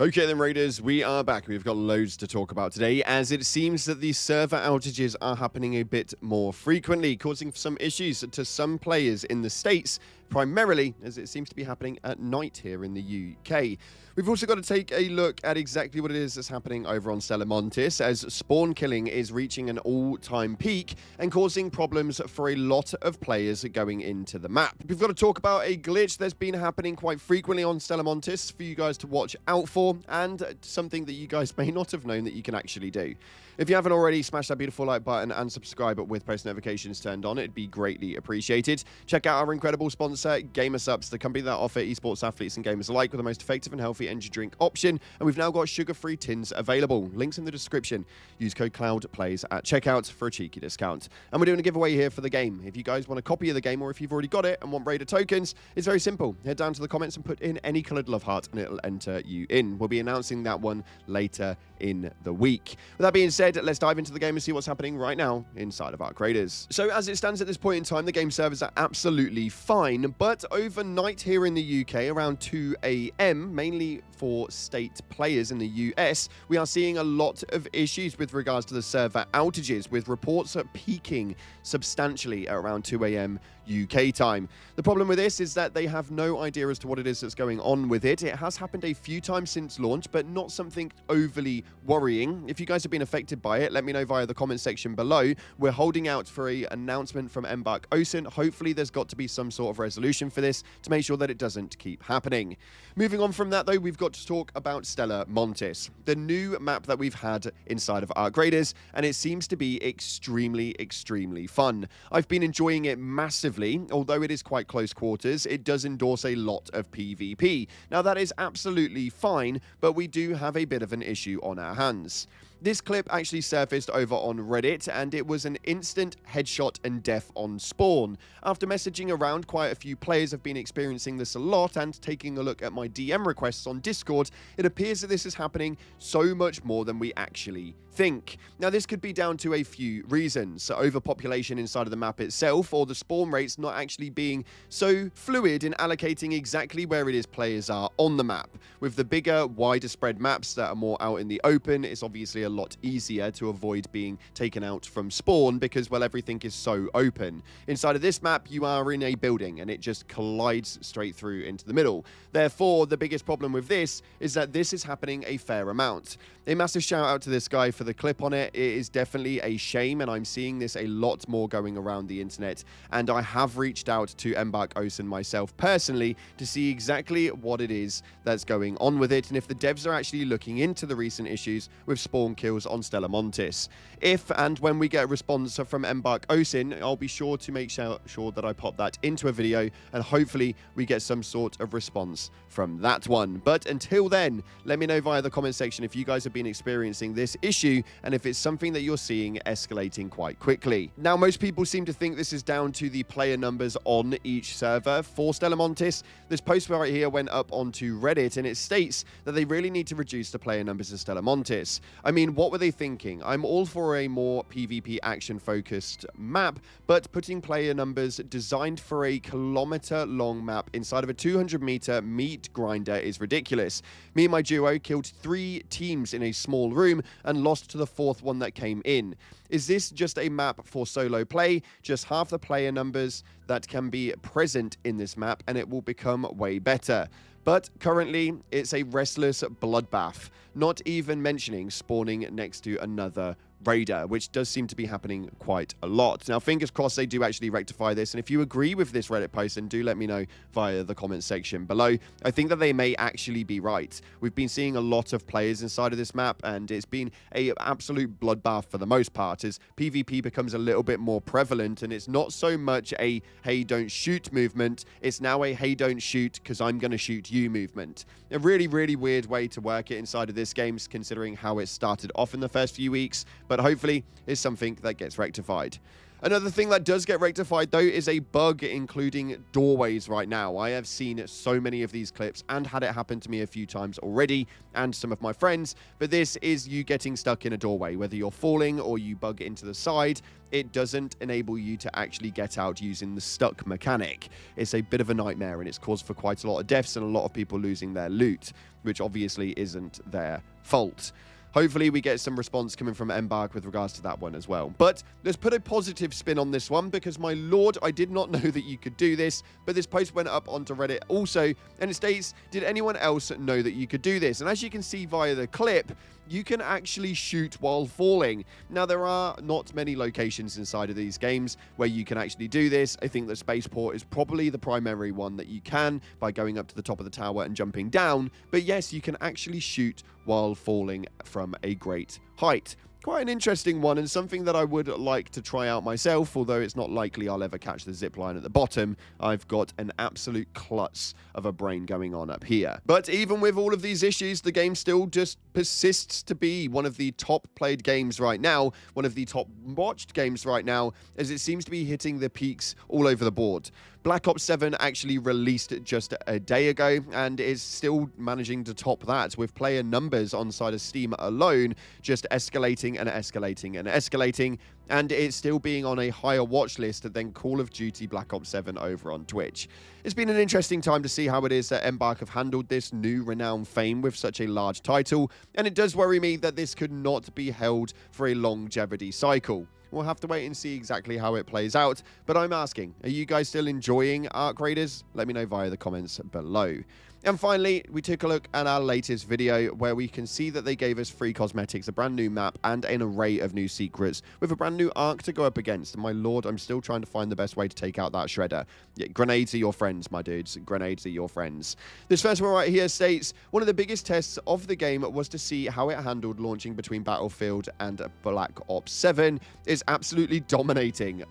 Okay then, Raiders, we are back. We've got loads to talk about today, as it seems that the server outages are happening a bit more frequently, causing some issues to some players in the States, primarily as it seems to be happening at night here in the UK. We've also got to take a look at exactly what it is that's happening over on Stella Montis, as spawn killing is reaching an all-time peak and causing problems for a lot of players going into the map. We've got to talk about a glitch that's been happening quite frequently on Stella Montis for you guys to watch out for, and something that you guys may not have known that you can actually do. If you haven't already, smash that beautiful like button and subscribe with post notifications turned on. It'd be greatly appreciated. Check out our incredible sponsor, GamerSupps, the company that offer esports athletes and gamers alike with the most effective and healthy energy drink option. And we've now got sugar-free tins available. Links in the description. Use code CLOUDPLAYS at checkout for a cheeky discount. And we're doing a giveaway here for the game. If you guys want a copy of the game, or if you've already got it and want Raider tokens, it's very simple. Head down to the comments and put in any coloured love heart and it'll enter you in. We'll be announcing that one later in the week. With that being said, let's dive into the game and see what's happening right now inside of Arc Raiders. So as it stands at this point in time, the game servers are absolutely fine, but overnight here in the UK around 2 a.m, mainly for state players in the US, we are seeing a lot of issues with regards to the server outages, with reports peaking substantially at around 2 a.m. UK time. The problem with this is that they have no idea as to what it is that's going on with it. It has happened a few times since launch, but not something overly worrying. If you guys have been affected by it, let me know via the comment section below. We're holding out for an announcement from Embark Studios. Hopefully there's got to be some sort of resolution for this to make sure that it doesn't keep happening. Moving on from that though, we've got to talk about Stella Montis, the new map that we've had inside of Arc Raiders, and it seems to be extremely fun. I've been enjoying it massively. Although it is quite close quarters, it does endorse a lot of PvP. Now that is absolutely fine, but we do have a bit of an issue on our hands. This clip actually surfaced over on Reddit, and it was an instant headshot and death on spawn. After messaging around, quite a few players have been experiencing this a lot, and taking a look at my DM requests on Discord, it appears that this is happening so much more than we actually think. Now this could be down to a few reasons: so overpopulation inside of the map itself, or the spawn rates not actually being so fluid in allocating exactly where it is players are on the map. With the bigger, wider spread maps that are more out in the open, it's obviously a lot easier to avoid being taken out from spawn because, well, everything is so open. Inside of this map, you are in a building and it just collides straight through into the middle. Therefore, the biggest problem with this is that this is happening a fair amount. A massive shout out to this guy for the clip on it. It is definitely a shame, and I'm seeing this a lot more going around the internet, and I have reached out to Embark Studios myself personally to see exactly what it is that's going on with it, and if the devs are actually looking into the recent issues with spawn kills on Stella Montis. If and when we get a response from Embark Studios, I'll be sure to make sure that I pop that into a video, and hopefully we get some sort of response from that one. But until then, let me know via the comment section if you guys have been experiencing this issue and if it's something that you're seeing escalating quite quickly. Now, most people seem to think this is down to the player numbers on each server for Stella Montis. This post right here went up onto Reddit, and it states that they really need to reduce the player numbers of Stella Montis. I mean, what were they thinking? I'm all for a more PvP action-focused map, but putting player numbers designed for a kilometer-long map inside of a 200-meter meat grinder is ridiculous. Me and my duo killed 3 teams in a small room and lost to the 4th one that came in. Is this just a map for solo play? Just half the player numbers that can be present in this map, and it will become way better. But currently, it's a restless bloodbath, not even mentioning spawning next to another raider, which does seem to be happening quite a lot. Now, fingers crossed they do actually rectify this, and if you agree with this Reddit post, then do let me know via the comment section below. I think that they may actually be right. We've been seeing a lot of players inside of this map, and it's been an absolute bloodbath for the most part, as PvP becomes a little bit more prevalent, and it's not so much a hey, don't shoot movement, it's now a hey, don't shoot because I'm going to shoot you movement. A really weird way to work it inside of this game, considering how it started off in the first few weeks, but hopefully it's something that gets rectified. Another thing that does get rectified, though, is a bug including doorways right now. I have seen so many of these clips and had it happen to me a few times already, and some of my friends, but this is you getting stuck in a doorway. Whether you're falling or you bug into the side, it doesn't enable you to actually get out using the stuck mechanic. It's a bit of a nightmare, and it's caused for quite a lot of deaths and a lot of people losing their loot, which obviously isn't their fault. Hopefully we get some response coming from Embark with regards to that one as well. But let's put a positive spin on this one, because my lord, I did not know that you could do this, but this post went up onto Reddit also, and it states, did anyone else know that you could do this? And as you can see via the clip, you can actually shoot while falling. Now, there are not many locations inside of these games where you can actually do this. I think that Spaceport is probably the primary one that you can, by going up to the top of the tower and jumping down. But yes, you can actually shoot while falling from a great height. Quite an interesting one, and something that I would like to try out myself, although it's not likely I'll ever catch the zip line at the bottom. I've got an absolute klutz of a brain going on up here. But even with all of these issues, the game still just persists to be one of the top played games right now, one of the top watched games right now, as it seems to be hitting the peaks all over the board. Black Ops 7 actually released just a day ago and is still managing to top that, with player numbers on side of Steam alone just escalating and escalating and escalating, and it's still being on a higher watch list than Call of Duty Black Ops 7 over on Twitch. It's been an interesting time to see how it is that Embark have handled this new renowned fame with such a large title, and it does worry me that this could not be held for a longevity cycle. We'll have to wait and see exactly how it plays out, but I'm asking, are you guys still enjoying Arc Raiders? Let me know via the comments below. And finally, we took a look at our latest video where we can see that they gave us free cosmetics, a brand new map, and an array of new secrets with a brand new arc to go up against. And my lord, I'm still trying to find the best way to take out that shredder. Yeah, grenades are your friends, my dudes. Grenades are your friends. This first one right here states, one of the biggest tests of the game was to see how it handled launching between Battlefield and Black Ops 7. Is absolutely dominating.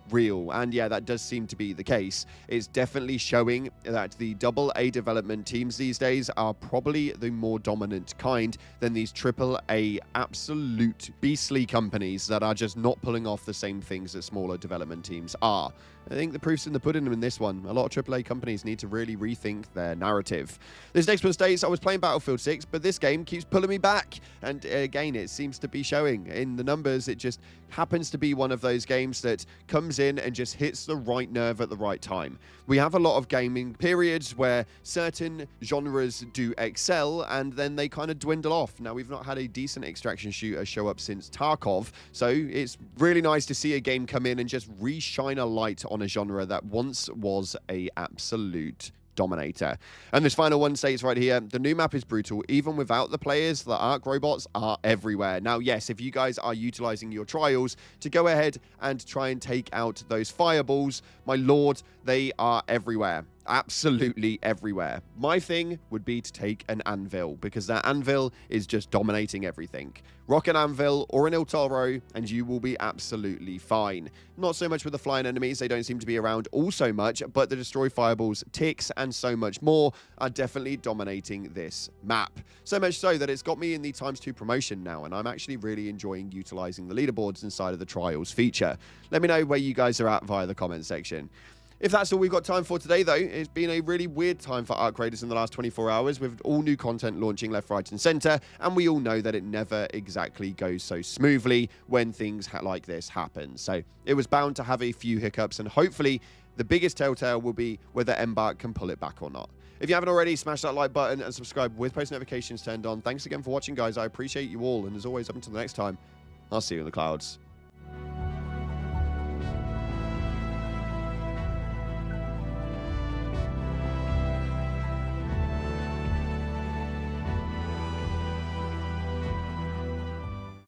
Real. And yeah, that does seem to be the case. It's definitely showing that the AA development teams these days are probably the more dominant kind than these AAA absolute beastly companies that are just not pulling off the same things that smaller development teams are. I think the proof's in the pudding in this one. A lot of AAA companies need to really rethink their narrative. This next one states, I was playing Battlefield 6, but this game keeps pulling me back. And again, it seems to be showing in the numbers. It just happens to be one of those games that comes in and just hits the right nerve at the right time. We have a lot of gaming periods where certain genres do excel and then they kind of dwindle off. Now, we've not had a decent extraction shooter show up since Tarkov, so it's really nice to see a game come in and just re-shine a light on a genre that once was a absolute dominator. And this final one states right here, the new map is brutal. Even without the players, the Arc robots are everywhere. Now, yes, if you guys are utilizing your trials to go ahead and try and take out those fireballs, my lord, they are everywhere. Absolutely everywhere. My thing would be to take an anvil, because that anvil is just dominating everything. Rock an anvil or an El Toro and you will be absolutely fine. Not so much with the flying enemies, they don't seem to be around all so much, but the destroy fireballs, ticks, and so much more are definitely dominating this map. So much so that it's got me in the ×2 promotion now, and I'm actually really enjoying utilizing the leaderboards inside of the trials feature. Let me know where you guys are at via the comment section. If that's all we've got time for today, though, it's been a really weird time for Arc Raiders in the last 24 hours with all new content launching left, right, and center, and we all know that it never exactly goes so smoothly when things like this happen. So it was bound to have a few hiccups, and hopefully the biggest telltale will be whether Embark can pull it back or not. If you haven't already, smash that like button and subscribe with post notifications turned on. Thanks again for watching, guys. I appreciate you all, and as always, up until the next time, I'll see you in the clouds.